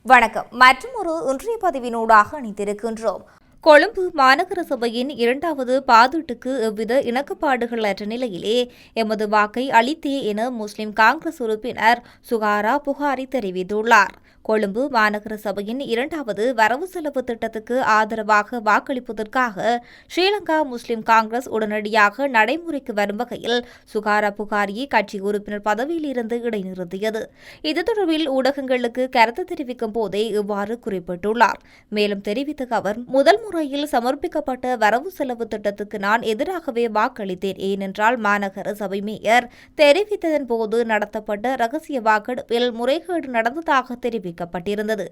வணக்கம். மற்றும் ஒரு இன்றைய பதிவினூடாக இணைந்திருக்கின்றோம். கொழும்பு மாநகர சபையின் 2வது பாதீட்டுக்கு எவ்வித இணக்கப்பாடுகள் அற்ற நிலையிலே எமது வாக்கை அளித்தே என முஸ்லிம் காங்கிரஸ் உறுப்பினர் சுகாரா புகாரி தெரிவித்துள்ளார். கொழும்பு மாநகர சபையின் 2வது வரவு செலவு திட்டத்துக்கு ஆதரவாக வாக்களிப்பதற்காக ஸ்ரீலங்கா முஸ்லிம் காங்கிரஸ் உடனடியாக நடைமுறைக்கு வரும் வகையில் சுகாரா புகாரியை கட்சி உறுப்பினர் பதவியிலிருந்து இடைநிறுத்தியது. இது தொடர்பில் ஊடகங்களுக்கு கருத்து தெரிவிக்கும் போதே இவ்வாறு குறிப்பிட்டுள்ளார். மேலும் தெரிவித்த அவர், முதல் முறையில் சமர்ப்பிக்கப்பட்ட வரவு செலவு திட்டத்துக்கு நான் எதிராகவே வாக்களித்தேன். ஏனென்றால் மாநகர சபை மேயர் தெரிவித்ததன் போது நடத்தப்பட்ட ரகசிய வாக்கெடுப்பில் முறைகேடு நடந்ததாக தெரிவிக்கப்பட்டிருந்தது.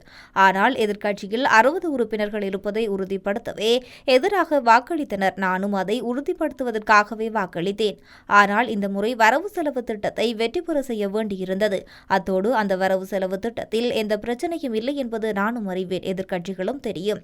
ஆனால் எதிர்க்கட்சியில் 60 உறுப்பினர்கள் இருப்பதை உறுதிப்படுத்தவே எதிராக வாக்களித்தனர். நானும் அதை உறுதிப்படுத்துவதற்காகவே வாக்களித்தேன். ஆனால் இந்த முறை வரவு செலவு திட்டத்தை வெற்றி பெற செய்ய வேண்டியிருந்தது. அத்தோடு அந்த வரவு செலவு திட்டத்தில் எந்த பிரச்சனையும் இல்லை என்பது நானும் அறிவேன், எதிர்க்கட்சிகளும் தெரியும்.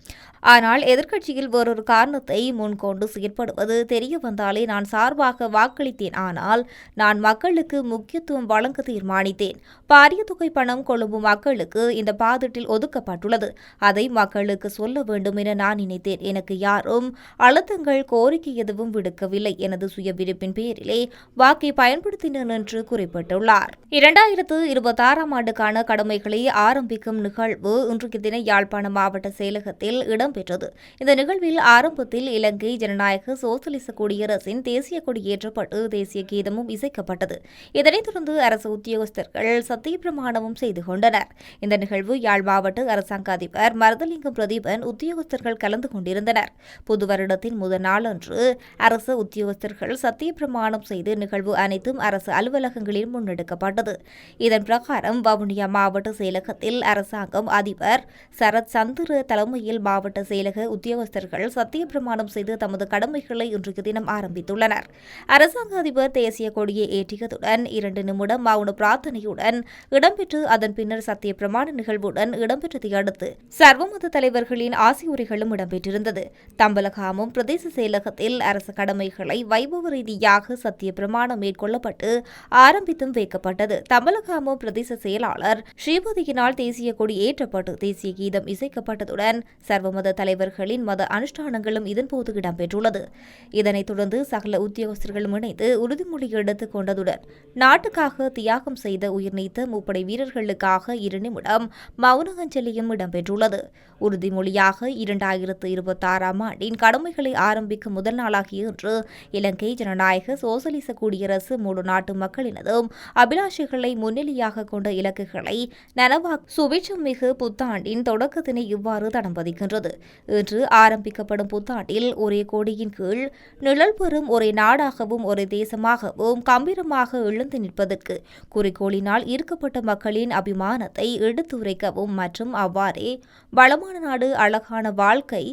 ஆனால் எதிர்க்கட்சியில் வேறொரு காரணத்தை முன்கொண்டு செயற்படுவது தெரிய வந்தாலே நான் சார்பாக வாக்களித்தேன். ஆனால் நான் மக்களுக்கு முக்கியத்துவம் வழங்க தீர்மானித்தேன். பாரிய தொகை பணம் கொழும்பு மக்களுக்கு இந்த பாதீட்டில் ஒதுக்கப்பட்டுள்ளது. அதை மக்களுக்கு சொல்ல வேண்டும் என நான் நினைத்தேன். எனக்கு யாரும் அழுத்தங்கள், கோரிக்கை எதுவும் விடுக்கவில்லை. எனது சுய விருப்பின் பேரிலே வாக்கை பயன்படுத்தினேன் என்று குறிப்பிட்டுள்ளார். 2026ஆம் ஆண்டுக்கான கடமைகளை ஆரம்பிக்கும் நிகழ்வு இன்றைய தினம் யாழ்ப்பாண மாவட்ட செயலகத்தில் இடம்பெற்றது. இந்த நிகழ்வில் ஆரம்பத்தில் இலங்கை ஜனநாயக சோசலிச குடியரசின் தேசிய கொடி ஏற்றப்பட்டு தேசிய கீதமும் இசைக்கப்பட்டது. இதனைத் தொடர்ந்து அரசு உத்தியோகஸ்தர்கள் சத்திய பிரமாணமும் செய்து கொண்டனர். இந்த நிகழ்வு யாழ் மாவட்ட அரசாங்க அதிபர் மருதலிங்கம் பிரதீபன் உத்தியோகஸ்தர்கள் கலந்து கொண்டிருந்தனர். புது வருடத்தின் முதல் நாளன்று அரசு உத்தியோகஸ்தர்கள் சத்திய பிரமாணம் செய்து நிகழ்வு அனைத்தும் அரசு அலுவலகங்களில் முன்னெடுக்கப்பட்டது. இதன் பிரகாரம் வவுனியா மாவட்ட செயலகத்தில் அரசாங்கம் அதிபர் சரத் சந்திர தலைமையில் மாவட்ட செயலக உத்தியோகஸ்தர்கள் சத்திய பிரமாணம் செய்து தமது கடமைகளை இன்றைய தினம் ஆரம்பித்துள்ளனர். அரசாங்க அதிபர் தேசிய கொடியை ஏற்றியதுடன் 2 நிமிடம் மௌன பிரார்த்தனையுடன் இடம்பெற்று அதன் பின்னர் சத்திய பிரமாண நிகழ்வுடன் இடம்பெற்றதை அடுத்து சர்வமத தலைவர்களின் ஆசியுரைகளும் இடம்பெற்றிருந்தது. தம்பலகாமம் பிரதேச செயலகத்தில் அரசு கடமைகளை வைபவ ரீதியாக சத்திய பிரமாணம் மேற்கொள்ளப்பட்டு ஆரம்பித்தும் வைக்கப்பட்டது. தம்பலகாமம் பிரதேச செயலாளர் ஸ்ரீபதியினால் தேசிய கொடி ஏற்றப்பட்டு தேசிய கீதம் இசைக்கப்பட்டதுடன் சர்வமத தலைவர்களின் மத அனுஷ்டானங்களும் இதன்போது இடம்பெற்றுள்ளது. இதனைத் தொடர்ந்து சகல உத்தியோகஸ்தர்களும் இணைந்து உறுதிமொழி எடுத்துக் கொண்டதுடன் நாட்டுக்காக தியாகம் செய்த உயிர்நீத்த முப்படை வீரர்களுக்காக 2 நிமிடம் மௌன அஞ்சலியும் இடம்பெற்றுள்ளது. உறுதிமொழியாக 2026ஆம் ஆண்டின் கடமைகளை ஆரம்பிக்கும் முதல் நாளாகிய இன்று இலங்கை ஜனநாயக சோசலிச குடியரசு முழு நாட்டு மக்களினதும் அபிலாஷைகளை முன்னிலையாக கொண்ட இலக்குகளை நனவாக்கும் சுபிட்சம் மிகு புத்தாண்டின் தொடக்கத்தினை இவ்வாறு தடம் பதிக்கின்றது. இன்று ஆரம்பிக்கப்படும் புத்தாண்டில் ஒரே கொடியின் கீழ் நிழல் பெறும் ஒரே நாடாகவும் ஒரே தேசமாகவும் கம்பீரமாக எழுந்து நிற்பதற்கு குறிக்கோளினால் ஈர்க்கப்பட்ட மக்களின் அபிமானத்தை எடுத்துரைக்கவும் மற்றும் அவ்வாறே வளமான நாடு, அழகான வாழ்க்கை,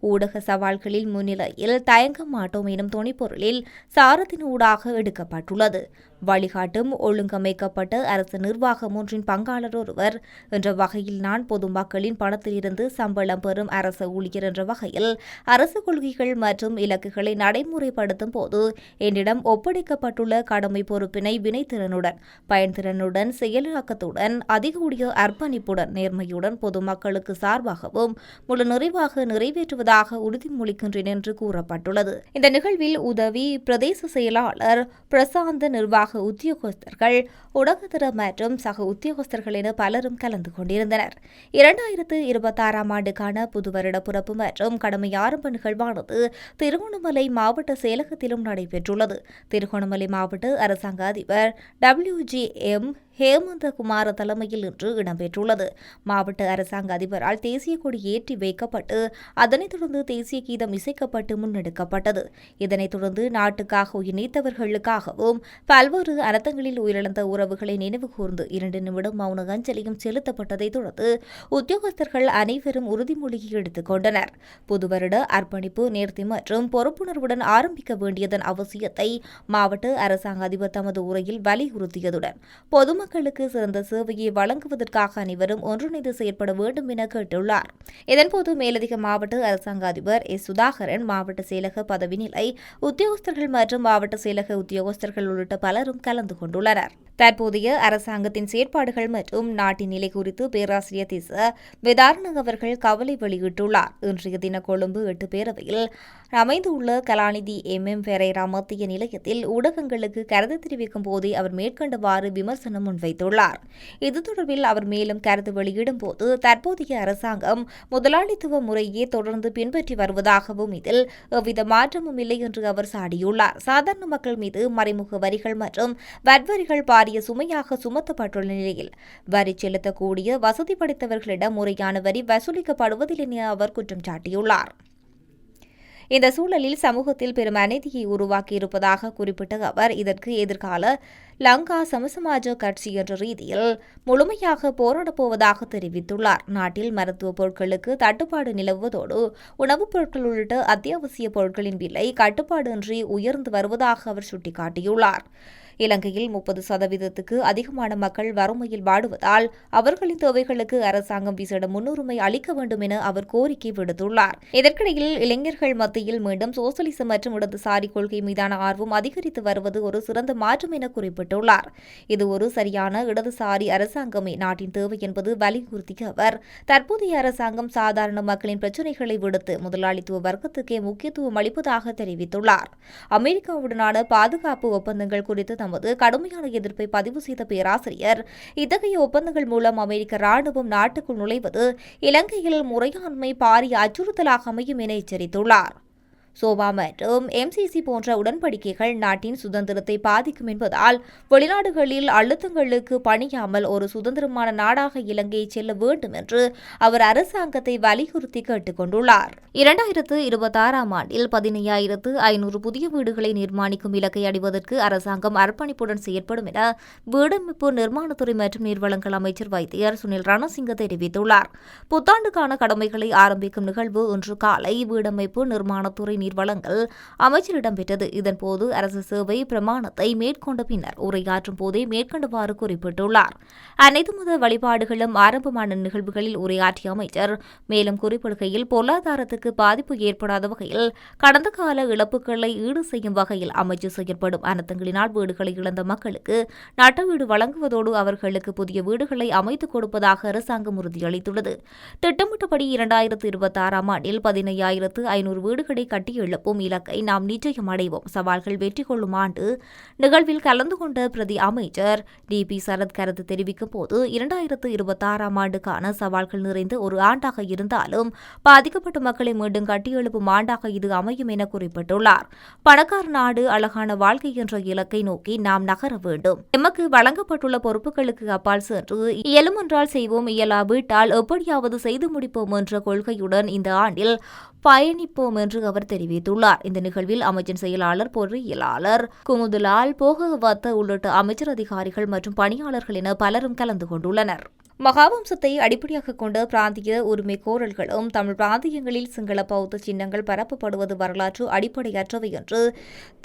ஊடக சவால்களில் முன்னிலையில் தயங்க மாட்டோம் எனும் துணிப்பொருளில் சாரத்தினூடாக எடுக்கப்பட்டுள்ளது. வழிகாட்டும் ஒழுங்கமைக்கப்பட்ட அரசு நிர்வாகம் ஒன்றின் பங்காளர் ஒருவர் என்ற வகையில் நான் பொதுமக்களின் பணத்திலிருந்து சம்பளம் பெறும் அரசு ஊழியர் என்ற வகையில் அரசு கொள்கைகள் மற்றும் இலக்குகளை நடைமுறைப்படுத்தும் போது என்னிடம் ஒப்படைக்கப்பட்டுள்ள கடமை பொறுப்பினை வினைத்திறனுடன், பயன்திறனுடன், செயலாக்கத்துடன், அதிகூடிய அர்ப்பணிப்புடன், நேர்மையுடன் பொதுமக்களுக்கு சார்பாகவும் முழு நிறைவாக நிறைவேற்றுவதாக உறுதிமொழிக்கின்றேன் என்று கூறப்பட்டுள்ளது. இந்த நிகழ்வில் உதவி பிரதேச செயலாளர் பிரசாந்த, நிர்வாக உத்தியோகஸ்தர்கள், ஊடகத்தர மற்றும் சக உத்தியோகஸ்தர்கள் என பலரும் கலந்து கொண்டிருந்தனர். 2026ஆம் ஆண்டுக்கான புது வருட பிறப்பு மற்றும் கடமை ஆரம்ப நிகழ்வானது திருகோணமலை மாவட்ட செயலகத்திலும் நடைபெற்றுள்ளது. திருகோணமலை மாவட்ட அரசாங்க அதிபர் WGM ஹேமந்தகுமார தலைமையில் இன்று இடம்பெற்றுள்ளது. மாவட்ட அரசாங்க அதிபரால் தேசிய கொடி ஏற்றி வைக்கப்பட்டு அதனைத் தொடர்ந்து தேசிய கீதம் இசைக்கப்பட்டு முன்னெடுக்கப்பட்டது. இதனைத் தொடர்ந்து நாட்டுக்காக உயிர்நீத்தவர்களுக்காகவும் பல்வேறு அனர்த்தங்களில் உயிரிழந்த உறவுகளை நினைவு கூர்ந்து 2 நிமிடம் மௌன அஞ்சலியும் செலுத்தப்பட்டதைத் தொடர்ந்து உத்தியோகஸ்தர்கள் அனைவரும் உறுதிமொழியை எடுத்துக் கொண்டனர். புது வருட அர்ப்பணிப்பு, நேர்த்தி மற்றும் பொறுப்புணர்வுடன் ஆரம்பிக்க வேண்டியதன் அவசியத்தை மாவட்ட அரசாங்க அதிபர் தமது உரையில் வலியுறுத்தியதுடன் பொதுமக்கள் பொதுமக்களுக்கு சிறந்த சேவையை வழங்குவதற்காக அனைவரும் ஒன்றிணைந்து செயற்பட வேண்டும் என கேட்டுள்ளார். இதன்போது மேலதிக மாவட்ட அரசாங்க அதிபர் எஸ். சுதாகரன், மாவட்ட செயலக பதவி நிலை உத்தியோகஸ்தர்கள் மற்றும் மாவட்ட செயலக உத்தியோகஸ்தர்கள் உள்ளிட்ட பலரும் கலந்து கொண்டுள்ளனர். தற்போதைய அரசாங்கத்தின் செயற்பாடுகள் மற்றும் நாட்டின் நிலை குறித்து பேராசிரியர் திச விதாரண அவர்கள் கவலை வெளியிட்டுள்ளார். இன்றைய தின கொழும்பு 8 பேரவையில் அமைந்துள்ள கலாநிதி MM பெரேரா மத்திய நிலையத்தில் ஊடகங்களுக்கு கருத்து தெரிவிக்கும் போதே அவர் மேற்கண்டவாறு விமர்சனம் முன்வைத்துள்ளார். இது தொடர்பில் அவர் மேலும் கருத்து வெளியிடும் போது, தற்போதைய அரசாங்கம் முதலாளித்துவ முறையே தொடர்ந்து பின்பற்றி வருவதாகவும் இதில் எவ்வித மாற்றமும் இல்லை என்று அவர் சாடியுள்ளார். சாதாரண மக்கள் மீது மறைமுக வரிகள் மற்றும் வட்வரிகள் பாரிய சுமையாக சுமத்தப்பட்டுள்ள நிலையில் வரி செலுத்தக்கூடிய வசதி படைத்தவர்களிடம் முறையான வரி வசூலிக்கப்படுவதில்லை என அவர் குற்றம் சாட்டியுள்ளார். இந்த சூழலில் சமூகத்தில் பெரும் அநீதியை உருவாக்கியிருப்பதாக குறிப்பிட்ட அவர், இதற்கு எதிர்கால லங்கா சமசமாஜ கட்சி என்ற ரீதியில் முழுமையாக போராடப் போவதாக தெரிவித்துள்ளார். நாட்டில் மருத்துவ பொருட்களுக்கு தட்டுப்பாடு நிலவுவதோடு உணவுப் பொருட்கள் உள்ளிட்ட அத்தியாவசிய பொருட்களின் விலை கட்டுப்பாடின்றி உயர்ந்து வருவதாக அவர் சுட்டிக்காட்டியுள்ளார். இலங்கையில் 30% அதிகமான மக்கள் வறுமையில் வாடுவதால் அவர்களின் தேவைகளுக்கு அரசாங்கம் விசேட முன்னுரிமை அளிக்க வேண்டும் என அவர் கோரிக்கை விடுத்துள்ளார். இதற்கிடையில் இளைஞர்கள் மத்தியில் மீண்டும் சோசலிச மற்றும் இடதுசாரி கொள்கை மீதான ஆர்வம் அதிகரித்து வருவது ஒரு சிறந்த மாற்றம் என குறிப்பிட்டுள்ளார். இது ஒரு சரியான இடதுசாரி அரசாங்கமே நாட்டின் தேவை என்பது வலியுறுத்திய அவர், தற்போதைய அரசாங்கம் சாதாரண மக்களின் பிரச்சினைகளை விடுத்து முதலாளித்துவ வர்க்கத்துக்கே முக்கியத்துவம் அளிப்பதாக தெரிவித்துள்ளார். அமெரிக்காவுடனான பாதுகாப்பு ஒப்பந்தங்கள் குறித்து தமது கடுமையான எதிர்ப்பை பதிவு செய்த பேராசிரியர், இத்தகைய ஒப்பந்தங்கள் மூலம் அமெரிக்க ராணுவம் நாட்டுக்குள் நுழைவது இலங்கையில் முறையாண்மை பாரிய அச்சுறுத்தலாக அமையும் என எச்சரித்துள்ளார். சோபா மற்றும் MCC போன்ற உடன்படிக்கைகள் நாட்டின் சுதந்திரத்தை பாதிக்கும் என்பதால் வெளிநாடுகளில் அழுத்தங்களுக்கு பணியாமல் ஒரு சுதந்திரமான நாடாக இலங்கை செல்ல வேண்டும் என்று அவர் அரசாங்கத்தை வலியுறுத்தி கேட்டுக் கொண்டுள்ளார். 2026ஆம் ஆண்டில் 15,500 புதிய வீடுகளை நிர்மாணிக்கும் இலக்கை அடைவதற்கு அரசாங்கம் அர்ப்பணிப்புடன் செயற்படும் என வீடமைப்பு நிர்மாணத்துறை மற்றும் நீர்வளங்கள் அமைச்சர் வைத்தியர் சுனில் ரணசிங்க தெரிவித்துள்ளார். புத்தாண்டுக்கான கடமைகளை ஆரம்பிக்கும் நிகழ்வு இன்று காலை வீடமைப்பு நிர்மாணத்துறை நீர்வளங்கள் அமைச்சர் இடம்பெற்றது. இதன்போது அரசு சேவை பிரமாணத்தை மேற்கொண்ட பின்னர் உரையாற்றும் போதே மேற்கண்டவாறு குறிப்பிட்டுள்ளார். அனைத்து மத வழிபாடுகளும் ஆரம்பமான நிகழ்வுகளில் உரையாற்றிய அமைச்சர் மேலும் குறிப்பிடுகையில், பொருளாதாரத்துக்கு பாதிப்பு ஏற்படாத வகையில் கடந்த கால இழப்புகளை ஈடு செய்யும் வகையில் அமைச்சு செயற்படும். அனர்த்தங்களினால் வீடுகளை இழந்த மக்களுக்கு நட்ட வீடு வழங்குவதோடு அவர்களுக்கு புதிய வீடுகளை அமைத்துக் கொடுப்பதாக அரசாங்கம் உறுதியளித்துள்ளது. திட்டமிட்டபடி 2026ஆம் ஆண்டில் 15,500 வீடுகளை கட்டி எழுப்பும் இலக்கை நாம் நிச்சயம் அடைவோம். சவால்கள் வெற்றி கொள்ளும் ஆண்டு நிகழ்வில் கலந்து கொண்ட பிரதி அமைச்சர் DP சரத் கருத்து தெரிவிக்கும் போது, 2026ஆம் ஆண்டுக்கான சவால்கள் நிறைந்த ஒரு ஆண்டாக இருந்தாலும் பாதிக்கப்பட்ட மக்களை மீண்டும் கட்டியெழுப்பும் ஆண்டாக இது அமையும் என குறிப்பிட்டுள்ளார். பணக்கார நாடு, அழகான வாழ்க்கை என்ற இலக்கை நோக்கி நாம் நகர வேண்டும். எமக்கு வழங்கப்பட்டுள்ள பொறுப்புகளுக்கு அப்பால் சென்று இயலுமென்றால் செய்வோம், இயலாவிட்டால் எப்படியாவது செய்து முடிப்போம் என்ற கொள்கையுடன் இந்த ஆண்டில் பயணிப்போம் என்று அவர் தெரிவித்துள்ளார். இந்த நிகழ்வில் அமைச்சின் செயலாளர், பொறியியலாளர் குமுதுலால் போகவத்த உள்ளிட்ட அமைச்சர், அதிகாரிகள் மற்றும் பணியாளர்கள் என பலரும் கலந்து கொண்டுள்ளனர். மகாவம்சத்தை அடிப்படையாக கொண்ட பிராந்திய உரிமை கோரல்களும் தமிழ் பிராந்தியங்களில் சிங்கள பௌத்த சின்னங்கள் பரப்பப்படுவது வரலாற்று அடிப்படையற்றவை என்று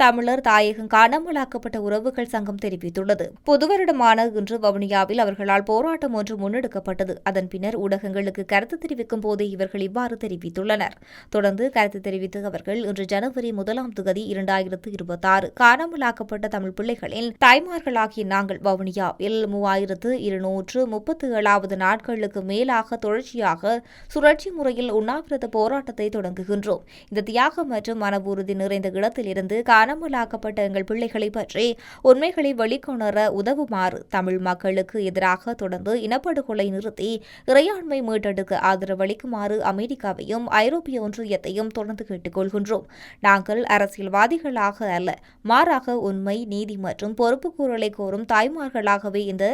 தமிழர் தாயகம் காணாமலாக்கப்பட்ட உறவுகள் சங்கம் தெரிவித்துள்ளது. புது வருடமான இன்று வவுனியாவில் அவர்களால் போராட்டம் ஒன்று முன்னெடுக்கப்பட்டது. அதன் பின்னர் ஊடகங்களுக்கு கருத்து தெரிவிக்கும் போதே இவர்கள் இவ்வாறு தெரிவித்துள்ளனர். தொடர்ந்து கருத்து தெரிவித்த அவர்கள், இன்று ஜனவரி 1ஆம் தேதி 2026 காணாமலாக்கப்பட்ட தமிழ் பிள்ளைகளின் தாய்மார்களாகிய நாங்கள் வவுனியாவில் 3237 நாட்களுக்கு மேலாக தொடர்ச்சியாக சுழற்சி முறையில் உண்ணாவிரத போராட்டத்தை தொடங்குகின்றோம். இந்த தியாகம் மற்றும் மன உறுதி நிறைந்த இடத்திலிருந்து காணாமலாக்கப்பட்ட எங்கள் பிள்ளைகளை பற்றி உண்மைகளை வெளிக்கொணர உதவுமாறு தமிழ் மக்களுக்கு எதிராக தொடர்ந்து இனப்படுகொலை நிறுத்தி இறையாண்மை மீட்டெடுக்க ஆதரவளிக்குமாறு அமெரிக்காவையும் ஐரோப்பிய ஒன்றியத்தையும் தொடர்ந்து கேட்டுக்கொள்கின்றோம். நாங்கள் அரசியல்வாதிகளாக அல்ல, மாறாக உண்மை, நீதி மற்றும் பொறுப்புக்கூறலை கோரும் தாய்மார்களாகவே இந்த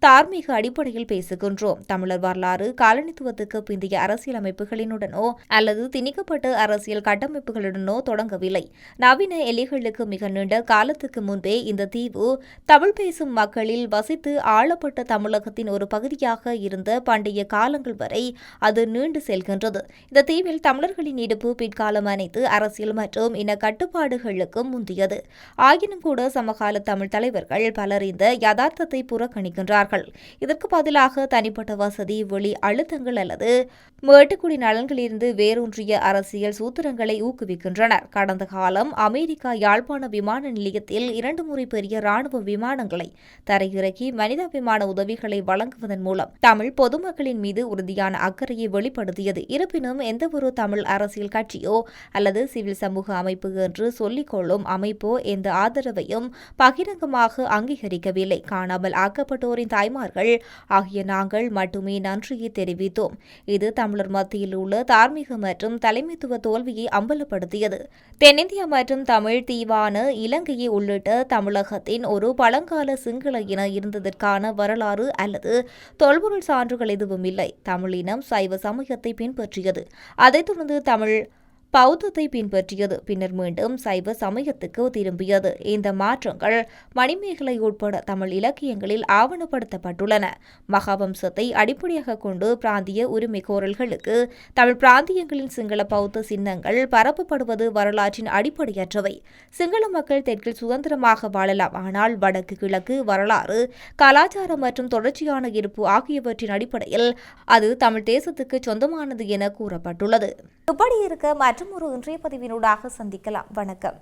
தார்மீக அடிப்படையில் பேசுகின்றோம். தமிழர் வரலாறு காலனித்துவத்துக்கு பிந்தைய அரசியலமைப்புகளினுடனோ அல்லது திணிக்கப்பட்ட அரசியல் கட்டமைப்புகளுடனோ தொடங்கவில்லை. நவீன எல்லைகளுக்கு மிக நீண்ட காலத்துக்கு முன்பே இந்த தீவு தமிழ் பேசும் மக்களில் வசித்து ஆளப்பட்ட தமிழகத்தின் ஒரு பகுதியாக இருந்த பண்டைய காலங்கள் வரை அது நீண்டு செல்கின்றது. இந்த தீவில் தமிழர்களின் இருப்பு பிற்காலம் அனைத்து அரசியல் மற்றும் இன கட்டுப்பாடுகளுக்கும் முந்தியது. ஆயினும் கூட சமகால தமிழ் தலைவர்கள் பலர் இந்த யதார்த்தத்தை புறக்கணிக்கின்றார்கள். இதற்கு பதிலாக தனிப்பட்ட வசதி, வெளி அழுத்தங்கள் அல்லது மேட்டுக்குடி நலன்களிலிருந்து வேரூன்றிய அரசியல் சூத்திரங்களை ஊக்குவிக்கின்றனர். கடந்த காலம் அமெரிக்கா யாழ்ப்பாண விமான நிலையத்தில் 2 முறை பெரிய ராணுவ விமானங்களை தரையிறக்கி மனிதாபிமான உதவிகளை வழங்குவதன் மூலம் தமிழ் பொதுமக்களின் மீது உறுதியான அக்கறையை வெளிப்படுத்தியது. இருப்பினும் எந்தவொரு தமிழ் அரசியல் கட்சியோ அல்லது சிவில் சமூக அமைப்பு என்று சொல்லிக் கொள்ளும் அமைப்போ எந்த ஆதரவையும் பகிரங்கமாக அங்கீகரிக்கவில்லை. காணாமல் ஆக்கப்பட்டோரின் தாய்மார்கள் ஆகிய நாங்கள் மட்டுமே நன்றியை தெரிவித்தோம். இது தமிழர் மத்தியில் உள்ள தார்மீக மற்றும் தலைமைத்துவ தோல்வியை அம்பலப்படுத்தியது. தென்னிந்தியா மற்றும் தமிழ் தீவான இலங்கையை உள்ளிட்ட தமிழகத்தின் ஒரு பழங்கால சிங்கள இன இருந்ததற்கான வரலாறு அல்லது தொல்பொருள் சான்றுகள் எதுவும் இல்லை. தமிழினம் சைவ சமயத்தை பின்பற்றியது. அதைத் தொடர்ந்து தமிழ் பௌத்தத்தை பின்பற்றியது. பின்னர் மீண்டும் சைவ சமயத்துக்கு திரும்பியது. இந்த மாற்றங்கள் மணிமேகலை உட்பட தமிழ் இலக்கியங்களில் ஆவணப்படுத்தப்பட்டுள்ளன. மகாவம்சத்தை அடிப்படையாக கொண்டு பிராந்திய உரிமை கோரல்களுக்கு தமிழ் பிராந்தியங்களின் சிங்கள பௌத்த சின்னங்கள் பரப்பப்படுவது வரலாற்றின் அடிப்படையற்றவை. சிங்கள மக்கள் தெற்கில் சுதந்திரமாக வாழலாம். ஆனால் வடக்கு கிழக்கு வரலாறு, கலாச்சாரம் மற்றும் தொடர்ச்சியான இருப்பு ஆகியவற்றின் அடிப்படையில் அது தமிழ் தேசத்துக்கு சொந்தமானது என கூறப்பட்டுள்ளது. இப்படி இருக்க மற்றொரு இன்றைய பதிவினூடாக சந்திக்கலாம். வணக்கம்.